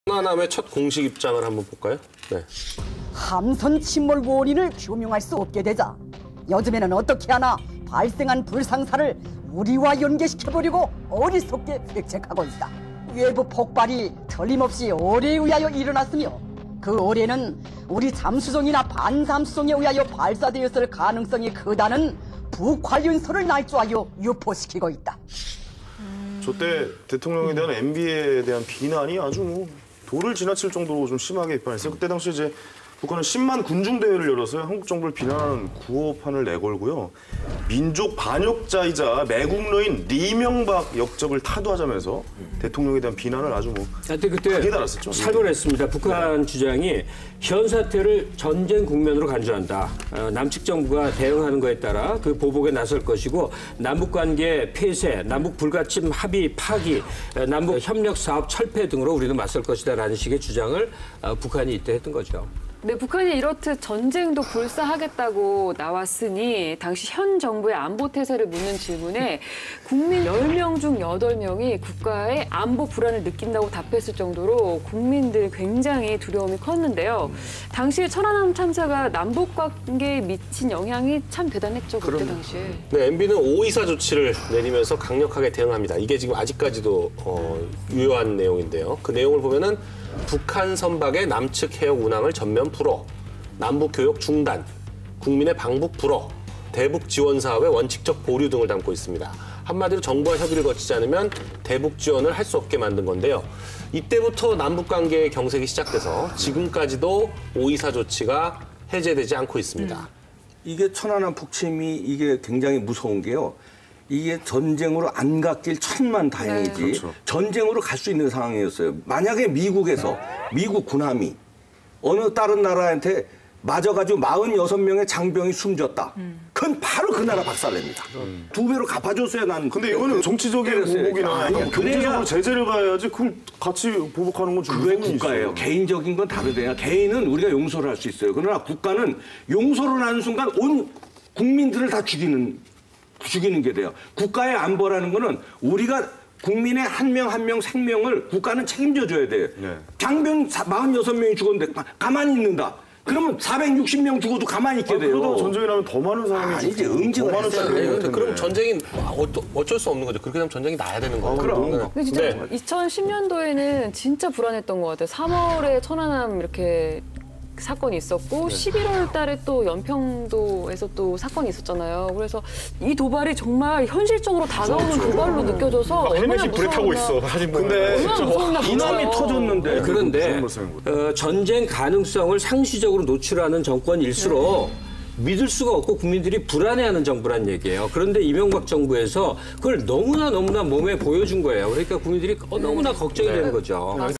천안함의 첫 공식 입장을 한번 볼까요? 네. 함선 침몰 원인을 규명할 수 없게 되자 요즘에는 어떻게 하나 발생한 불상사를 우리와 연계시켜보려고 어리석게 획책하고 있다. 외부 폭발이 틀림없이 어뢰에 의하여 일어났으며 그 어뢰는 우리 잠수정이나 반잠수정에 의하여 발사되었을 가능성이 크다는 북활윤서를 날조하여 유포시키고 있다. 저때 대통령에 대한 MB에 대한 비난이 아주 뭐 도를 지나칠 정도로 좀 심하게 비판했어요. 그때 당시 이제 북한은 10만 군중 대회를 열어서 한국 정부를 비난하는 구호판을 내걸고요. 민족 반역자이자 매국노인 리명박 역적을 타도하자면서 대통령에 대한 비난을 아주 뭐 크게 달았었죠. 살벌했습니다. 북한 주장이 현 사태를 전쟁 국면으로 간주한다. 남측 정부가 대응하는 것에 따라 그 보복에 나설 것이고 남북 관계 폐쇄, 남북 불가침 합의 파기, 남북 협력 사업 철폐 등으로 우리는 맞설 것이다라는 식의 주장을 북한이 이때 했던 거죠. 네, 북한이 이렇듯 전쟁도 불사하겠다고 나왔으니 당시 현 정부의 안보 태세를 묻는 질문에 국민 10명 중 8명이 국가의 안보 불안을 느낀다고 답했을 정도로 국민들이 굉장히 두려움이 컸는데요. 당시 천안함 참사가 남북 관계에 미친 영향이 참 대단했죠, 그때 당시에. 네, MB는 524 조치를 내리면서 강력하게 대응합니다. 이게 지금 아직까지도 유효한 내용인데요. 그 내용을 보면은 북한 선박의 남측 해역 운항을 전면 풀어, 남북 교역 중단, 국민의 방북 불어, 대북 지원 사업의 원칙적 보류 등을 담고 있습니다. 한마디로 정부와 협의를 거치지 않으면 대북 지원을 할 수 없게 만든 건데요. 이때부터 남북 관계의 경색이 시작돼서 지금까지도 524 조치가 해제되지 않고 있습니다. 이게 천안함 북침이 이게 굉장히 무서운 게요. 이게 전쟁으로 안 갔길 천만 다행이지. 네. 그렇죠. 전쟁으로 갈 수 있는 상황이었어요. 만약에 미국에서 미국 군함이 어느 다른 나라한테 맞아가지고 46명의 장병이 숨졌다. 그건 바로 그 나라 박살냅니다. 2배로 갚아줬어야 나는. 근데 이거는 정치적인 보복이나 경제적으로 제재를 가야지 그걸 같이 보복하는 건 좀 그게 무슨 국가예요. 일이죠. 개인적인 건 다르대요. 개인은 우리가 용서를 할 수 있어요. 그러나 국가는 용서를 하는 순간 온 국민들을 다 죽이는 게 돼요. 국가의 안보라는 거는 우리가 국민의 한 명 한 명 생명을 국가는 책임져 줘야 돼요. 네. 장병 46명이 죽었는데 가만히 있는다. 그러면 460명 죽어도 가만히 있게 돼요. 그러다 전쟁이 나면 더 많은 사람이 이제 죽고 응징을 더 많은 했어야 사람이 돼요. 죽을 텐데. 그럼 전쟁이 어쩔 수 없는 거죠. 그렇게 되면 전쟁이 나야 되는 거예요. 그럼. 근데 진짜 2010년도에는 진짜 불안했던 것 같아요. 3월에 천안함 이렇게 사건이 있었고 11월 달에 또 연평도에서 또 사건이 있었잖아요. 그래서 이 도발이 정말 현실적으로 다가오는 도발로 느껴져서 얼마나 불에 타고 있어. 사진 보면. 근데 얼마나 무서웠나 이남이 몰라요. 터졌는데. 그런데 전쟁 가능성을 상시적으로 노출하는 정권일수록 믿을 수가 없고 국민들이 불안해하는 정부란 얘기예요. 그런데 이명박 정부에서 그걸 너무나 몸에 보여준 거예요. 그러니까 국민들이 너무나 걱정이 되는 거죠.